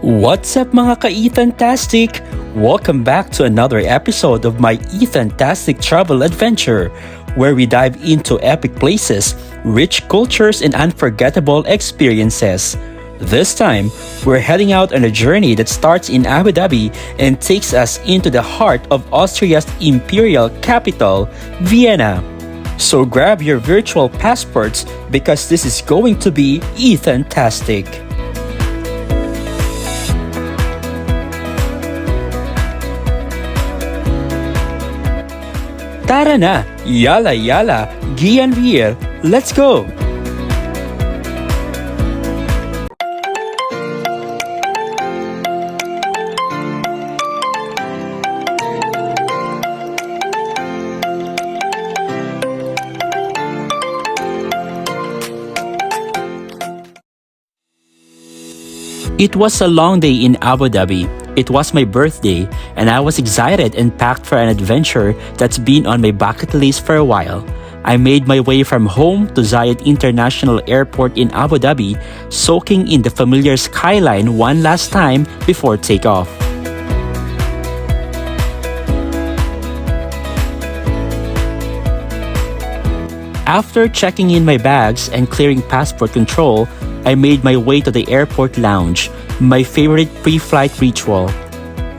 What's up mga ka-Ethantastic? Welcome back to another episode of my Ethantastic travel adventure, where we dive into epic places, rich cultures, and unforgettable experiences. This time, we're heading out on a journey that starts in Abu Dhabi and takes us into the heart of Austria's imperial capital, Vienna. So grab your virtual passports because this is going to be Ethantastic. Tara na! Yala yala! Gian Riel! Let's go! It was a long day in Abu Dhabi. It was my birthday, and I was excited and packed for an adventure that's been on my bucket list for a while. I made my way from home to Zayed International Airport in Abu Dhabi, soaking in the familiar skyline one last time before takeoff. After checking in my bags and clearing passport control, I made my way to the airport lounge, my favorite pre-flight ritual.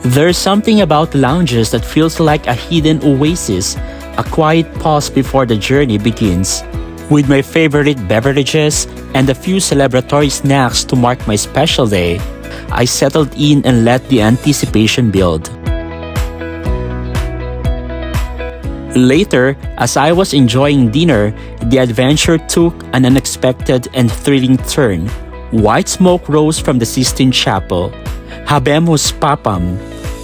There's something about lounges that feels like a hidden oasis, a quiet pause before the journey begins. With my favorite beverages and a few celebratory snacks to mark my special day, I settled in and let the anticipation build. Later, as I was enjoying dinner, the adventure took an unexpected and thrilling turn. White smoke rose from the Sistine Chapel. Habemus Papam.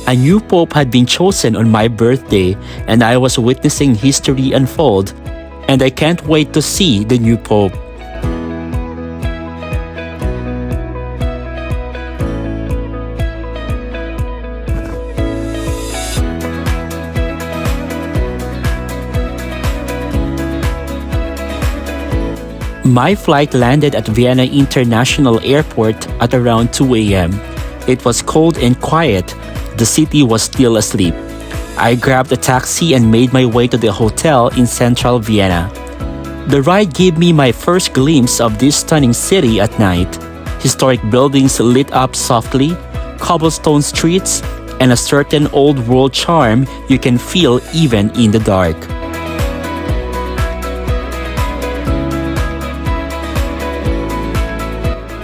A new pope had been chosen on my birthday, and I was witnessing history unfold. And I can't wait to see the new pope. My flight landed at Vienna International Airport at around 2 a.m. It was cold and quiet. The city was still asleep. I grabbed a taxi and made my way to the hotel in central Vienna. The ride gave me my first glimpse of this stunning city at night. Historic buildings lit up softly, cobblestone streets, and a certain old-world charm you can feel even in the dark.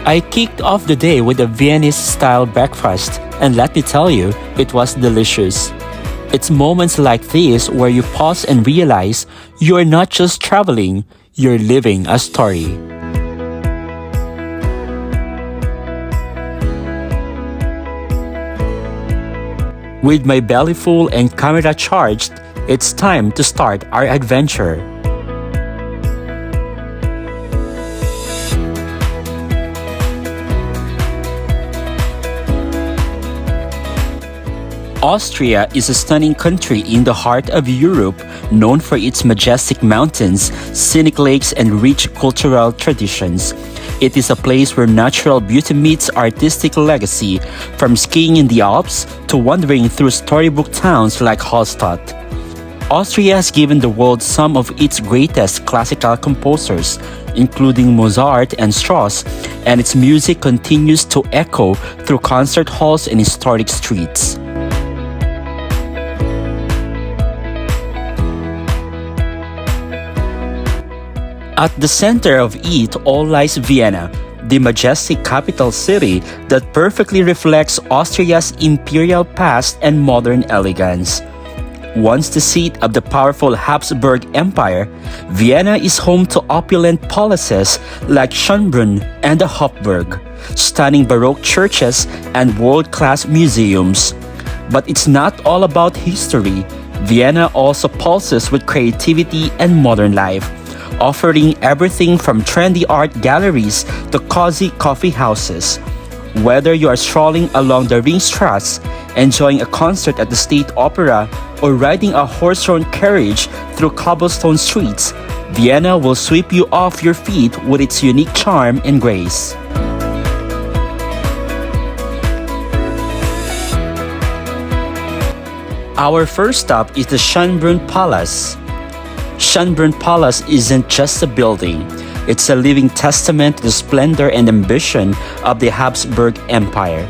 I kicked off the day with a Viennese-style breakfast, and let me tell you, it was delicious. It's moments like this where you pause and realize you're not just traveling, you're living a story. With my belly full and camera charged, it's time to start our adventure. Austria is a stunning country in the heart of Europe, known for its majestic mountains, scenic lakes, and rich cultural traditions. It is a place where natural beauty meets artistic legacy, from skiing in the Alps to wandering through storybook towns like Hallstatt. Austria has given the world some of its greatest classical composers, including Mozart and Strauss, and its music continues to echo through concert halls and historic streets. At the center of it all lies Vienna, the majestic capital city that perfectly reflects Austria's imperial past and modern elegance. Once the seat of the powerful Habsburg Empire, Vienna is home to opulent palaces like Schönbrunn and the Hofburg, stunning Baroque churches, and world-class museums. But it's not all about history. Vienna also pulses with creativity and modern life, offering everything from trendy art galleries to cozy coffee houses. Whether you are strolling along the Ringstrasse, enjoying a concert at the State Opera, or riding a horse-drawn carriage through cobblestone streets, Vienna will sweep you off your feet with its unique charm and grace. Our first stop is the Schönbrunn Palace. Schönbrunn Palace isn't just a building. It's a living testament to the splendor and ambition of the Habsburg Empire.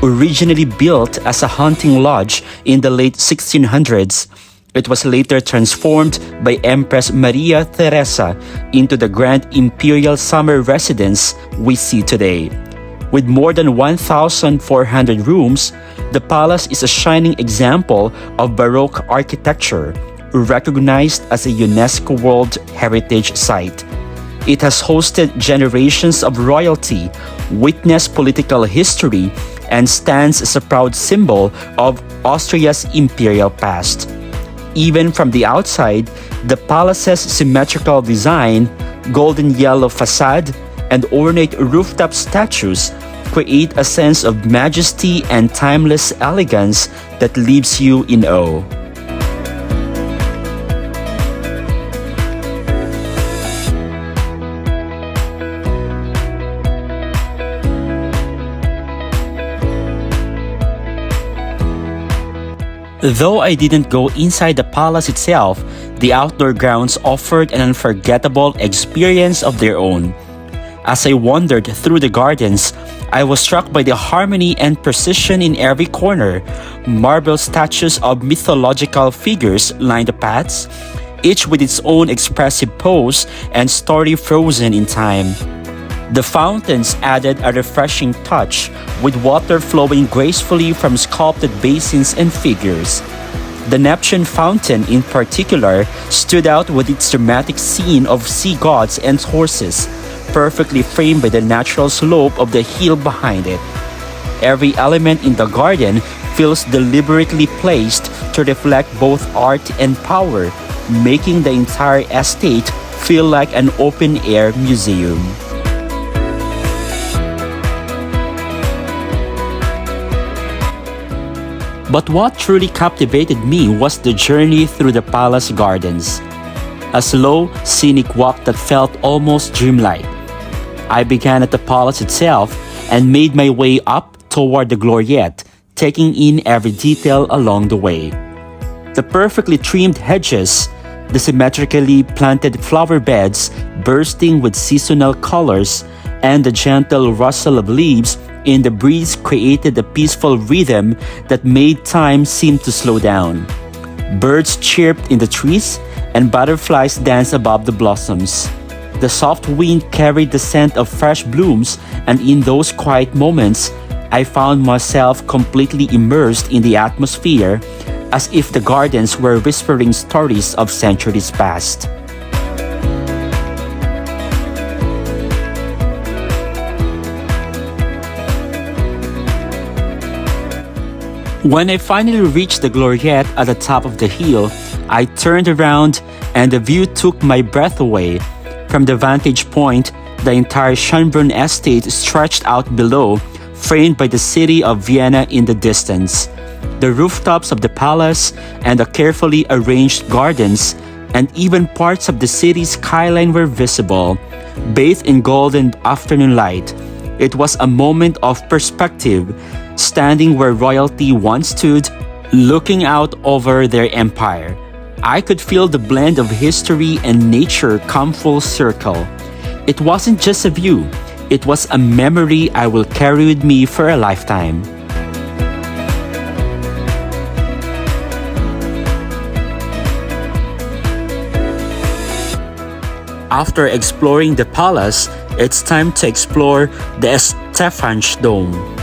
Originally built as a hunting lodge in the late 1600s, it was later transformed by Empress Maria Theresa into the grand imperial summer residence we see today. With more than 1,400 rooms, the palace is a shining example of Baroque architecture, recognized as a UNESCO World Heritage Site. It has hosted generations of royalty, witnessed political history, and stands as a proud symbol of Austria's imperial past. Even from the outside, the palace's symmetrical design, golden yellow facade, and ornate rooftop statues create a sense of majesty and timeless elegance that leaves you in awe. Though I didn't go inside the palace itself, the outdoor grounds offered an unforgettable experience of their own. As I wandered through the gardens, I was struck by the harmony and precision in every corner. Marble statues of mythological figures lined the paths, each with its own expressive pose and story frozen in time. The fountains added a refreshing touch, with water flowing gracefully from sculpted basins and figures. The Neptune fountain in particular stood out with its dramatic scene of sea gods and horses, perfectly framed by the natural slope of the hill behind it. Every element in the garden feels deliberately placed to reflect both art and power, making the entire estate feel like an open-air museum. But what truly captivated me was the journey through the palace gardens. A slow, scenic walk that felt almost dreamlike. I began at the palace itself and made my way up toward the gloriette, taking in every detail along the way. The perfectly trimmed hedges, the symmetrically planted flower beds bursting with seasonal colors, and the gentle rustle of leaves in the breeze created a peaceful rhythm that made time seem to slow down. Birds chirped in the trees, and butterflies danced above the blossoms. The soft wind carried the scent of fresh blooms, and in those quiet moments, I found myself completely immersed in the atmosphere, as if the gardens were whispering stories of centuries past. When I finally reached the gloriette at the top of the hill, I turned around and the view took my breath away. From the vantage point, the entire Schönbrunn estate stretched out below, framed by the city of Vienna in the distance. The rooftops of the palace and the carefully arranged gardens, and even parts of the city's skyline were visible, bathed in golden afternoon light. It was a moment of perspective, standing where royalty once stood, looking out over their empire. I could feel the blend of history and nature come full circle. It wasn't just a view, it was a memory I will carry with me for a lifetime. After exploring the palace, it's time to explore the Stephansdom.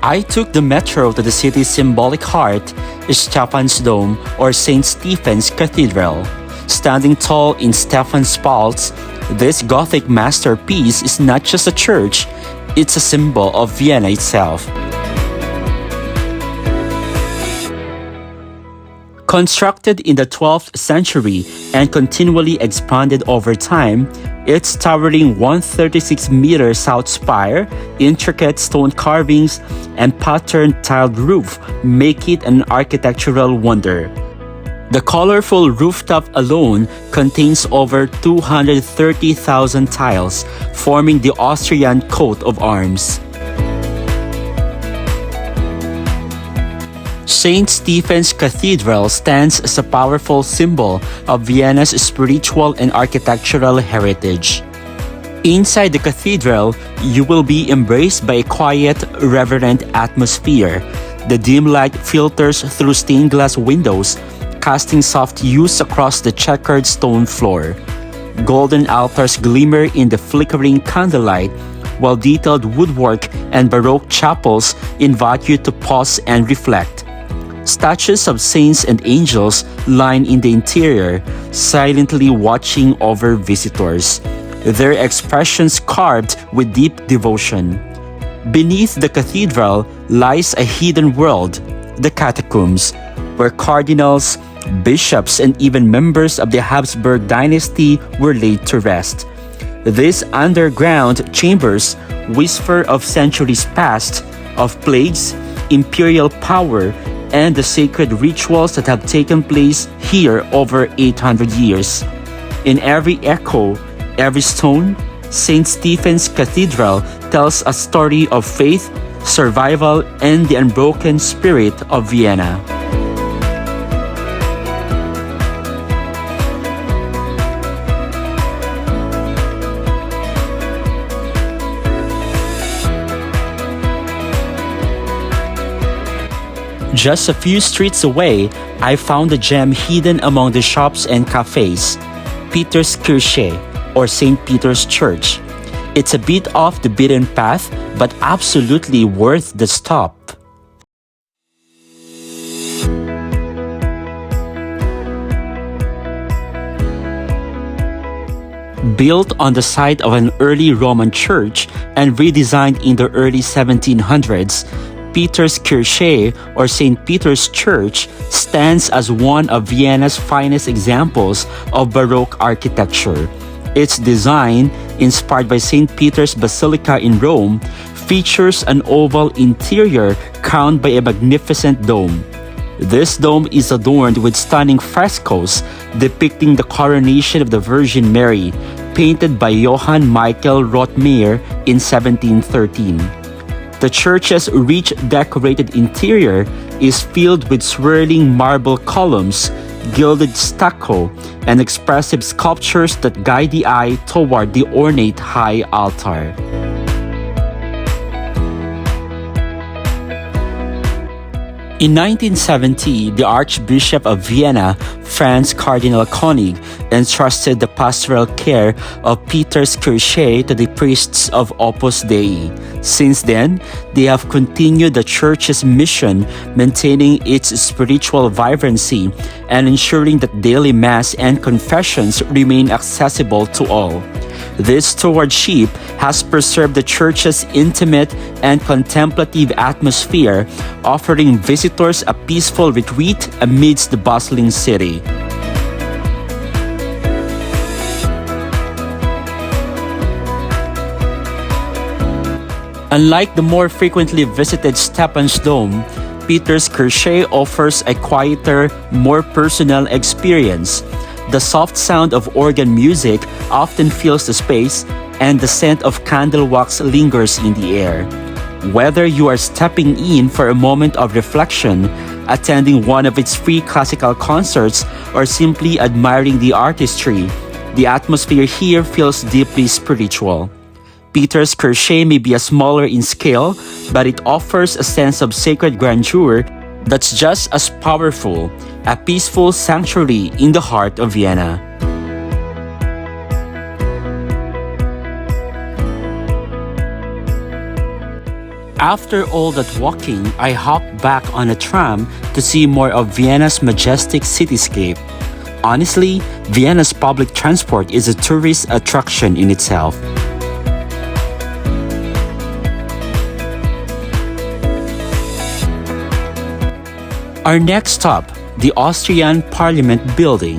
I took the metro to the city's symbolic heart, Stephansdom, or St. Stephen's Cathedral. Standing tall in Stephanspalz, this Gothic masterpiece is not just a church, it's a symbol of Vienna itself. Constructed in the 12th century and continually expanded over time, its towering 136-meter south spire, intricate stone carvings, and patterned tiled roof make it an architectural wonder. The colorful rooftop alone contains over 230,000 tiles, forming the Austrian coat of arms. St. Stephen's Cathedral stands as a powerful symbol of Vienna's spiritual and architectural heritage. Inside the cathedral, you will be embraced by a quiet, reverent atmosphere. The dim light filters through stained glass windows, casting soft hues across the checkered stone floor. Golden altars glimmer in the flickering candlelight, while detailed woodwork and Baroque chapels invite you to pause and reflect. Statues of saints and angels line in the interior, silently watching over visitors, their expressions carved with deep devotion. Beneath the cathedral lies a hidden world, the catacombs, where cardinals, bishops, and even members of the Habsburg dynasty were laid to rest. These underground chambers whisper of centuries past, of plagues, imperial power, and the sacred rituals that have taken place here over 800 years. In every echo, every stone, St. Stephen's Cathedral tells a story of faith, survival, and the unbroken spirit of Vienna. Just a few streets away, I found a gem hidden among the shops and cafes, Peter's Kirche, or St. Peter's Church. It's a bit off the beaten path, but absolutely worth the stop. Built on the site of an early Roman church and redesigned in the early 1700s, Peter's Kirche, or St. Peter's Church, stands as one of Vienna's finest examples of Baroque architecture. Its design, inspired by St. Peter's Basilica in Rome, features an oval interior crowned by a magnificent dome. This dome is adorned with stunning frescoes depicting the coronation of the Virgin Mary, painted by Johann Michael Rothmeyer in 1713. The church's rich decorated interior is filled with swirling marble columns, gilded stucco, and expressive sculptures that guide the eye toward the ornate high altar. In 1970, the Archbishop of Vienna, Franz Cardinal Koenig, entrusted the pastoral care of Peter's Kirche to the priests of Opus Dei. Since then, they have continued the church's mission, maintaining its spiritual vibrancy and ensuring that daily mass and confessions remain accessible to all. This stewardship has preserved the church's intimate and contemplative atmosphere, offering visitors a peaceful retreat amidst the bustling city. Unlike the more frequently visited Stephan's Dome, Peter's Kirche offers a quieter, more personal experience. The soft sound of organ music often fills the space, and the scent of candle wax lingers in the air. Whether you are stepping in for a moment of reflection, attending one of its free classical concerts, or simply admiring the artistry, the atmosphere here feels deeply spiritual. Peter's Kirche may be smaller in scale, but it offers a sense of sacred grandeur that's just as powerful, a peaceful sanctuary in the heart of Vienna. After all that walking, I hopped back on a tram to see more of Vienna's majestic cityscape. Honestly, Vienna's public transport is a tourist attraction in itself. Our next stop, the Austrian Parliament Building.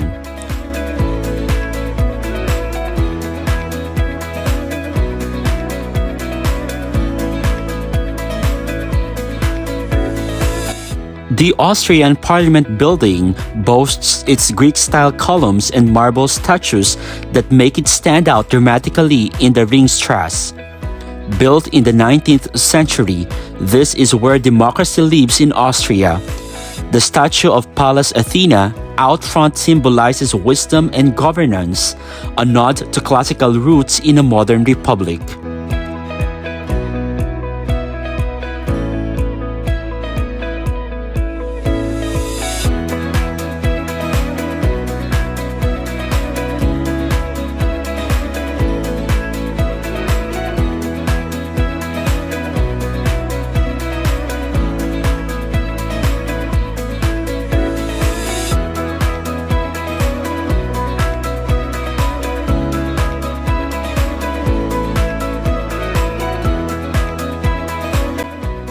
The Austrian Parliament building boasts its Greek-style columns and marble statues that make it stand out dramatically in the Ringstrasse. Built in the 19th century, this is where democracy lives in Austria. The statue of Pallas Athena out front symbolizes wisdom and governance, a nod to classical roots in a modern republic.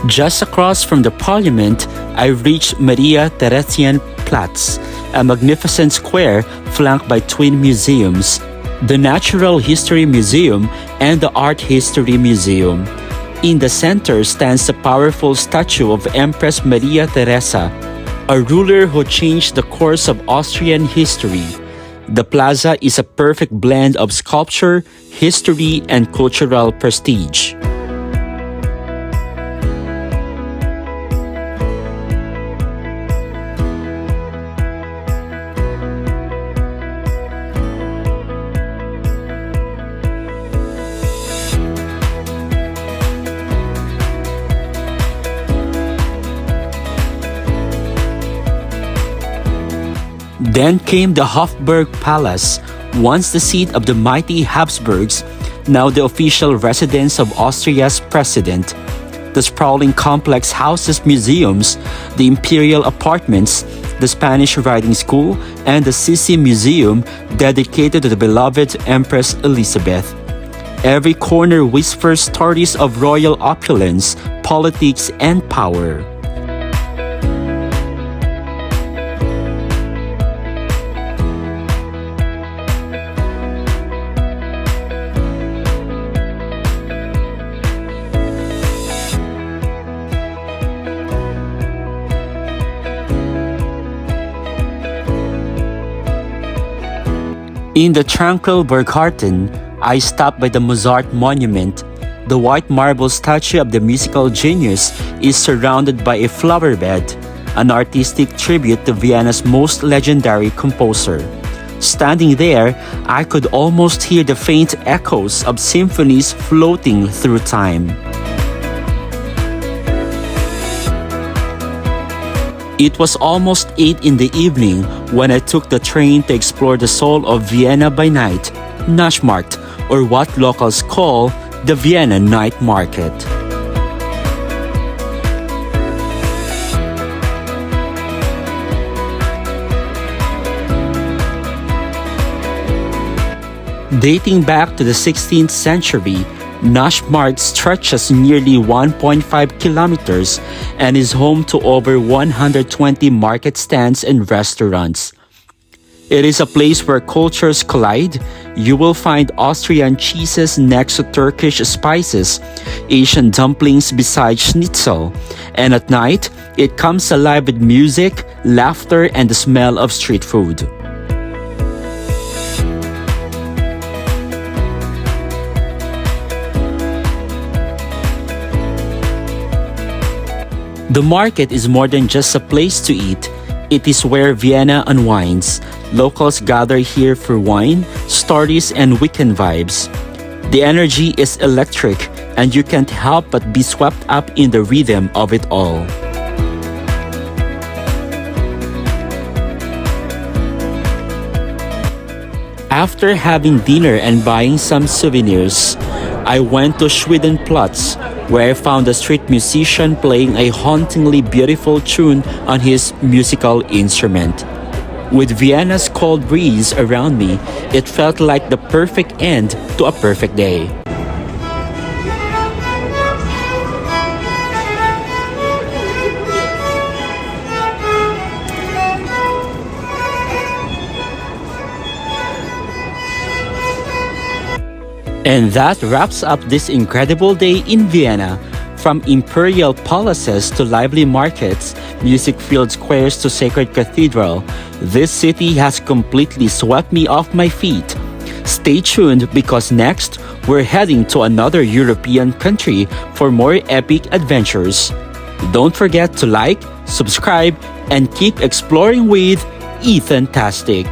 Just across from the parliament, I reached Maria Theresian Platz, a magnificent square flanked by twin museums, the Natural History Museum and the Art History Museum. In the center stands a powerful statue of Empress Maria Theresa, a ruler who changed the course of Austrian history. The plaza is a perfect blend of sculpture, history, and cultural prestige. Then came the Hofburg Palace, once the seat of the mighty Habsburgs, now the official residence of Austria's president. The sprawling complex houses museums, the imperial apartments, the Spanish riding school, and the Sissi Museum dedicated to the beloved Empress Elizabeth. Every corner whispers stories of royal opulence, politics, and power. In the tranquil Berggarten, I stopped by the Mozart Monument. The white marble statue of the musical genius is surrounded by a flower bed, an artistic tribute to Vienna's most legendary composer. Standing there, I could almost hear the faint echoes of symphonies floating through time. It was almost 8 in the evening when I took the train to explore the soul of Vienna by night, Naschmarkt, or what locals call the Vienna Night Market. Dating back to the 16th century, Naschmarkt stretches nearly 1.5 kilometers and is home to over 120 market stands and restaurants. It is a place where cultures collide. You will find Austrian cheeses next to Turkish spices, Asian dumplings beside schnitzel, and at night, it comes alive with music, laughter, and the smell of street food. The market is more than just a place to eat. It is where Vienna unwinds. Locals gather here for wine, stories, and weekend vibes. The energy is electric, and you can't help but be swept up in the rhythm of it all. After having dinner and buying some souvenirs, I went to Schwedenplatz, where I found a street musician playing a hauntingly beautiful tune on his musical instrument. With Vienna's cold breeze around me, it felt like the perfect end to a perfect day. And that wraps up this incredible day in Vienna. From imperial palaces to lively markets, music-filled squares to sacred cathedral, this city has completely swept me off my feet. Stay tuned because next, we're heading to another European country for more epic adventures. Don't forget to like, subscribe, and keep exploring with Ethantastic.